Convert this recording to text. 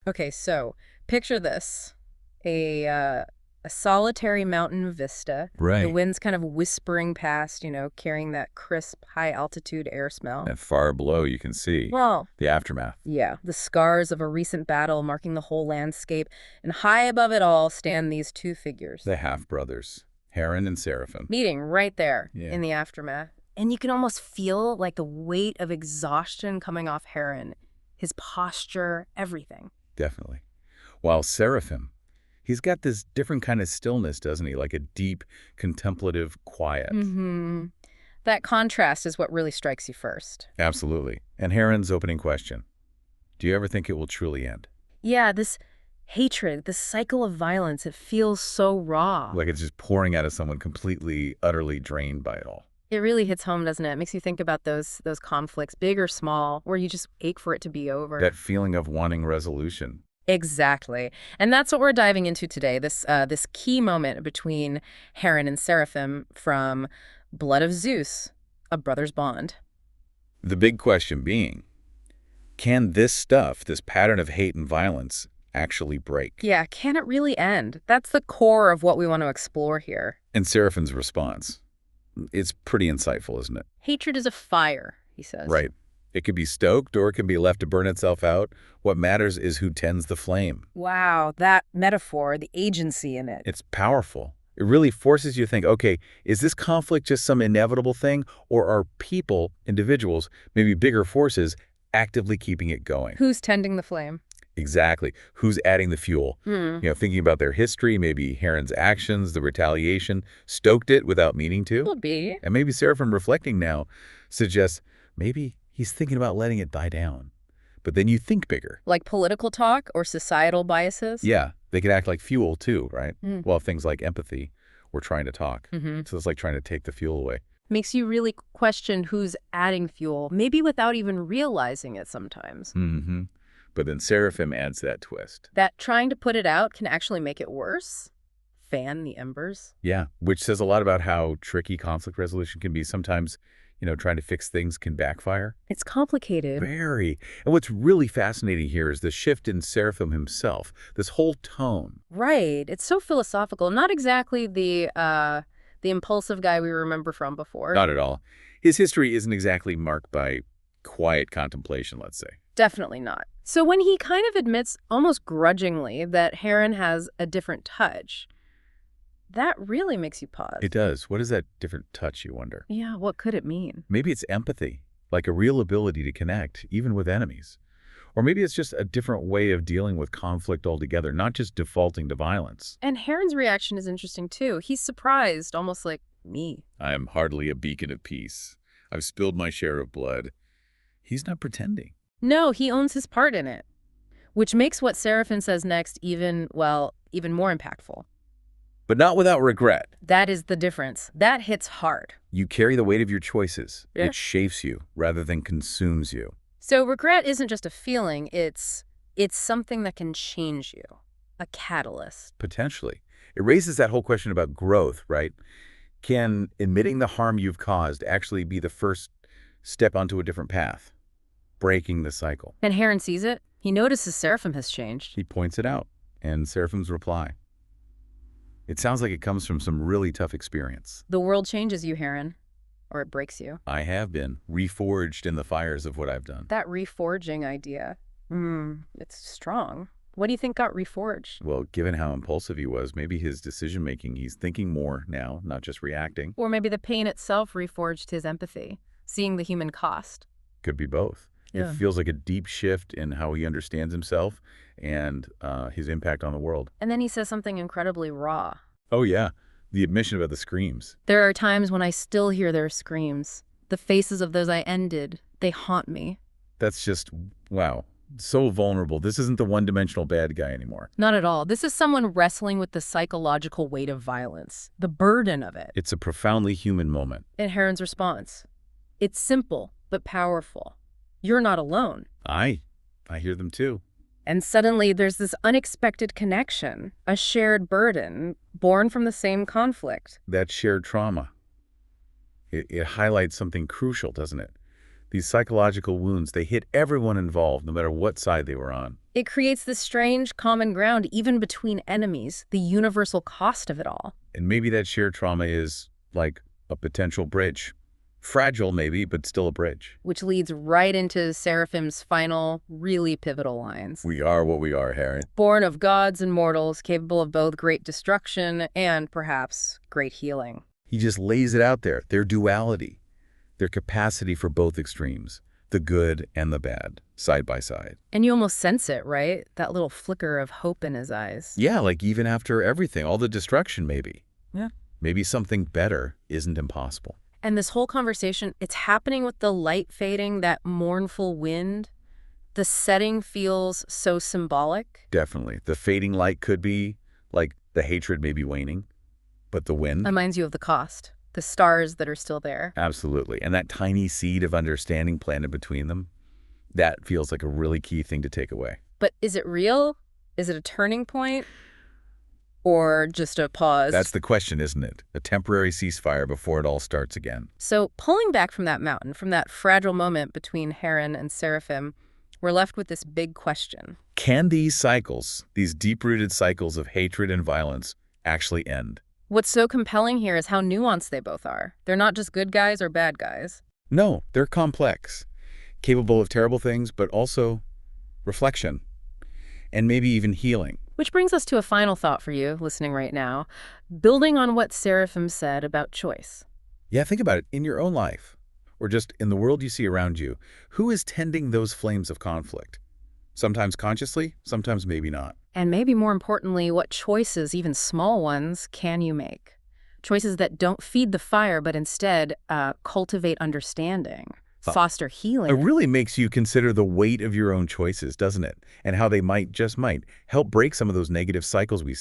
Okay, so picture this. A solitary mountain vista. The Right. wind's kind of whispering past, carrying that crisp, high-altitude air smell. And far below, you can see Well, the aftermath. yeah, the scars of a recent battle marking the whole landscape, and high above it all stand these two figures, The half-brothers, Heron and Seraphim. meeting right there Yeah, in the aftermath. And you can almost feel like the weight of exhaustion coming off Heron, his posture, everything. definitely. While Seraphim, he's got this different kind of stillness, doesn't he? Like a deep, contemplative quiet. Mm-hmm. That contrast is what really strikes you first. Absolutely. And Heron's opening question, do you ever think it will truly end? Yeah, this hatred, this cycle of violence, it feels so raw. Like it's just pouring out of someone completely, utterly drained by it all. It really hits home, doesn't it? It makes you think about those conflicts, big or small, where you just ache for it to be over. That feeling of wanting resolution. Exactly. And that's what we're diving into today, this key moment between Heron and Seraphim from Blood of Zeus, a brother's bond. The big question being, can this stuff, this pattern of hate and violence, actually break? Yeah, can it really end? That's the core of what we want to explore here. And Seraphim's response, it's pretty insightful, isn't it? Hatred is a fire, he says. Right. It could be stoked or it can be left to burn itself out. What matters is who tends the flame. Wow, that metaphor, the agency in it. It's powerful. It really forces you to think, okay, is this conflict just some inevitable thing, or are people, individuals, maybe bigger forces, actively keeping it going? Who's tending the flame? Exactly. Who's adding the fuel? Thinking about their history, maybe Heron's actions, the retaliation, stoked it without meaning to. Could be. And maybe Seraphim reflecting now suggests maybe he's thinking about letting it die down. But then you think bigger. Like political talk or societal biases? Yeah, they could act like fuel too, right? Mm. Well, things like empathy, we're trying to talk. Mm-hmm. So it's like trying to take the fuel away. Makes you really question who's adding fuel, maybe without even realizing it sometimes. Mm-hmm. But then Seraphim adds that twist. That trying to put it out can actually make it worse? Fan the embers? Yeah, which says a lot about how tricky conflict resolution can be. Sometimes, trying to fix things can backfire. It's complicated. Very. And what's really fascinating here is the shift in Seraphim himself, this whole tone. Right. It's so philosophical. Not exactly the impulsive guy we remember from before. Not at all. His history isn't exactly marked by quiet contemplation, let's say. Definitely not. So when he kind of admits, almost grudgingly, that Heron has a different touch, that really makes you pause. It does. What is that different touch, you wonder? Yeah, what could it mean? Maybe it's empathy, like a real ability to connect, even with enemies. Or maybe it's just a different way of dealing with conflict altogether, not just defaulting to violence. And Heron's reaction is interesting, too. He's surprised, almost like me. I am hardly a beacon of peace. I've spilled my share of blood. He's not pretending. No, he owns his part in it, which makes what Seraphim says next even more impactful. But not without regret. That is the difference. That hits hard. You carry the weight of your choices. Yeah. It shapes you rather than consumes you. So regret isn't just a feeling, it's something that can change you, a catalyst. Potentially. It raises that whole question about growth, right? Can admitting the harm you've caused actually be the first step onto a different path? Breaking the cycle. And Heron sees it. He notices Seraphim has changed. He points it out, and Seraphim's reply. It sounds like it comes from some really tough experience. The world changes you, Heron, or it breaks you. I have been reforged in the fires of what I've done. That reforging idea, it's strong. What do you think got reforged? Well, given how impulsive he was, maybe his decision-making, he's thinking more now, not just reacting. Or maybe the pain itself reforged his empathy, seeing the human cost. Could be both. Yeah. It feels like a deep shift in how he understands himself and his impact on the world. And then he says something incredibly raw. Oh, yeah. The admission about the screams. There are times when I still hear their screams. The faces of those I ended, they haunt me. That's just, wow, so vulnerable. This isn't the one-dimensional bad guy anymore. Not at all. This is someone wrestling with the psychological weight of violence, the burden of it. It's a profoundly human moment. And Heron's response, it's simple but powerful. You're not alone. I hear them too. And suddenly there's this unexpected connection, a shared burden born from the same conflict. That shared trauma. It highlights something crucial, doesn't it? These psychological wounds, they hit everyone involved, no matter what side they were on. It creates this strange common ground even between enemies, the universal cost of it all. And maybe that shared trauma is like a potential bridge. Fragile, maybe, but still a bridge. Which leads right into Seraphim's final, really pivotal lines. We are what we are, Heron. Born of gods and mortals, capable of both great destruction and, perhaps, great healing. He just lays it out there, their duality, their capacity for both extremes, the good and the bad, side by side. And you almost sense it, right? That little flicker of hope in his eyes. Yeah, like even after everything, all the destruction maybe. Yeah. Maybe something better isn't impossible. And this whole conversation, it's happening with the light fading, that mournful wind. The setting feels so symbolic. Definitely. The fading light could be like the hatred may be waning, but the wind. Reminds you of the cost, the stars that are still there. Absolutely. And that tiny seed of understanding planted between them, that feels like a really key thing to take away. But is it real? Is it a turning point? Or just a pause? That's the question, isn't it? A temporary ceasefire before it all starts again. So pulling back from that mountain, from that fragile moment between Heron and Seraphim, we're left with this big question. Can these cycles, these deep-rooted cycles of hatred and violence, actually end? What's so compelling here is how nuanced they both are. They're not just good guys or bad guys. No, they're complex, capable of terrible things, but also reflection, and maybe even healing. Which brings us to a final thought for you, listening right now, building on what Seraphim said about choice. Yeah, think about it. In your own life, or just in the world you see around you, who is tending those flames of conflict? Sometimes consciously, sometimes maybe not. And maybe more importantly, what choices, even small ones, can you make? Choices that don't feed the fire, but instead cultivate understanding, foster healing. It really makes you consider the weight of your own choices, doesn't it? And how they might, just might, help break some of those negative cycles we